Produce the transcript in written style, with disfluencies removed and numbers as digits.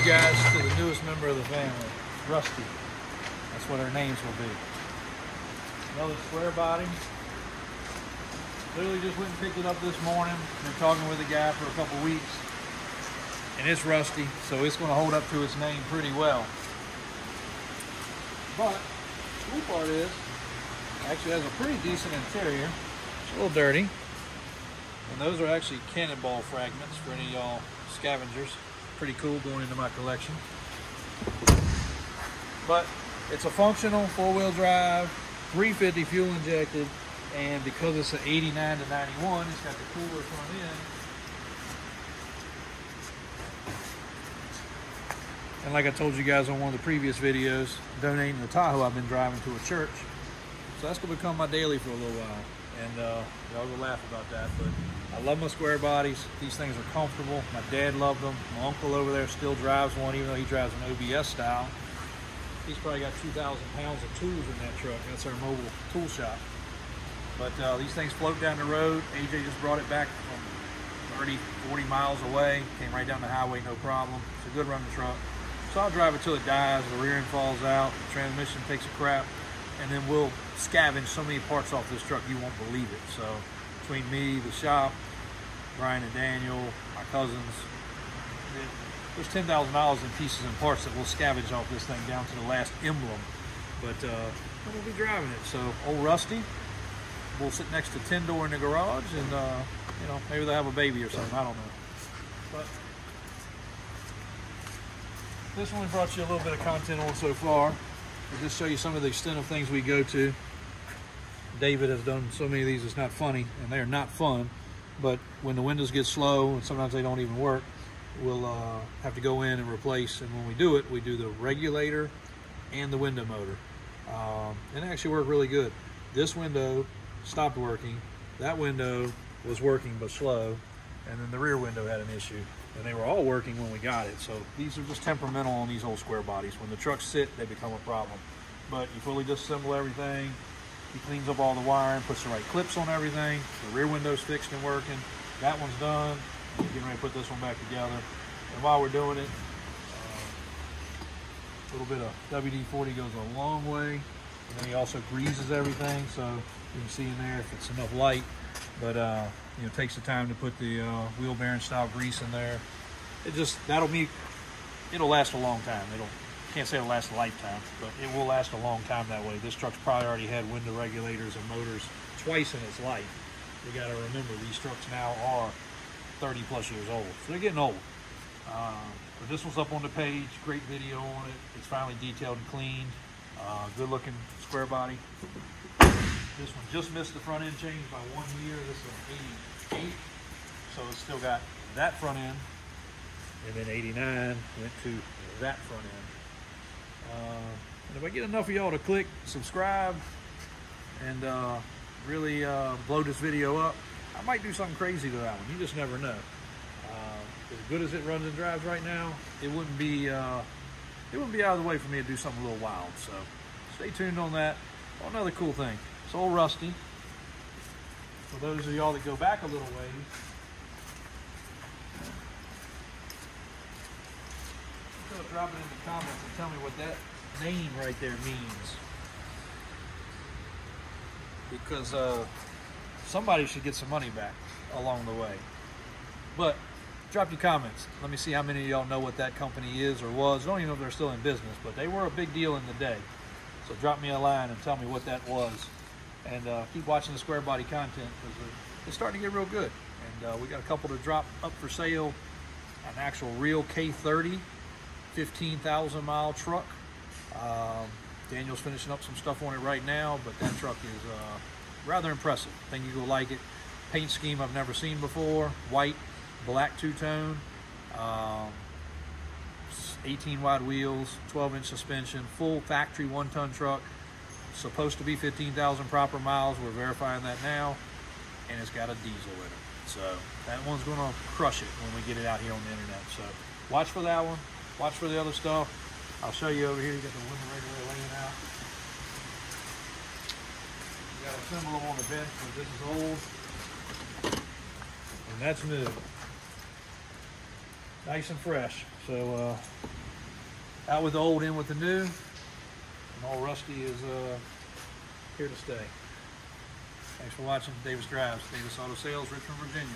you guys to the newest member of the family, Rusty. That's what our names will be. Another Squarebody. Literally just went and picked it up this morning. Been talking with the guy for a couple weeks. And it's rusty, so it's going to hold up to its name pretty well. But the cool part is, it actually has a pretty decent interior. It's a little dirty. And those are actually cannonball fragments for any of y'all scavengers. Pretty cool going into my collection. But it's a functional four-wheel drive, 350 fuel injected, and because it's an 89 to 91, it's got the cooler front end. And like I told you guys on one of the previous videos, donating the Tahoe I've been driving to a church. So that's gonna become my daily for a little while. And y'all go laugh about that, but I love my Squarebodies. These things are comfortable. My dad loved them. My uncle over there still drives one, even though he drives an OBS style. He's probably got 2,000 pounds of tools in that truck. That's our mobile tool shop. But these things float down the road. AJ just brought it back from 30, 40 miles away. Came right down the highway, no problem. It's a good running truck. So I'll drive it till it dies, the rear end falls out, the transmission takes a crap, and then we'll scavenge so many parts off this truck you won't believe it. So between me, the shop, Brian and Daniel, my cousins, there's $10,000 in pieces and parts that we'll scavenge off this thing down to the last emblem. But we'll be driving it. So old Rusty, we'll sit next to 10-door in the garage, and you know, maybe they'll have a baby or something. I don't know. But this one brought you a little bit of content on so far. I'll just show you some of the extent of things we go to. David has done so many of these, it's not funny, and they are not fun. But when the windows get slow, and sometimes they don't even work, we'll have to go in and replace. And when we do it, we do the regulator and the window motor. And it actually worked really good. This window stopped working. That window was working but slow. And then the rear window had an issue. And they were all working when we got it. So these are just temperamental on these old Squarebodies. When the trucks sit, they become a problem. But you fully disassemble everything. He cleans up all the wiring, puts the right clips on everything. The rear window's fixed and working. That one's done. We're getting ready to put this one back together. And while we're doing it, a little bit of WD-40 goes a long way. And then he also greases everything, so you can see in there if it's enough light. But you know, it takes the time to put the wheel bearing style grease in there. It'll last a long time. Can't say it'll last a lifetime, but it will last a long time that way. This truck's probably already had window regulators and motors twice in its life. You got to remember, these trucks now are 30 plus years old, so they're getting old. But this one's up on the page. Great video on it. It's finally detailed and cleaned. Good looking Squarebody. This one just missed the front end change by 1 year. This is an 88, so it's still got that front end. And then 89 went to that front end. And if I get enough of y'all to click subscribe and really blow this video up, I might do something crazy to that one. You just never know. As good as it runs and drives right now, it wouldn't be out of the way for me to do something a little wild. So stay tuned on that. Oh, another cool thing. It's old Rusty. For those of y'all that go back a little ways, drop it in the comments and tell me what that name right there means. Because somebody should get some money back along the way. But drop your comments. Let me see how many of y'all know what that company is or was. I don't even know if they're still in business, but they were a big deal in the day. So drop me a line and tell me what that was. And keep watching the Squarebody content, because it's starting to get real good. And we got a couple to drop up for sale. An actual real K30 15,000 mile truck. Daniel's finishing up some stuff on it right now, but that truck is rather impressive. I think you're gonna like it. Paint scheme I've never seen before. White, black two-tone. 18 wide wheels, 12-inch suspension, full factory 1-ton truck. Supposed to be 15,000 proper miles. We're verifying that now, and it's got a diesel in it. So that one's gonna crush it when we get it out here on the internet. So watch for that one. Watch for the other stuff. I'll show you over here. You got the window regulator laying out. You got a symbol on the bench, but this is old, and that's new. Nice and fresh. So out with the old, in with the new. And all rusty is here to stay. Thanks for watching Davis Drives, Davis Auto Sales, Richmond, Virginia.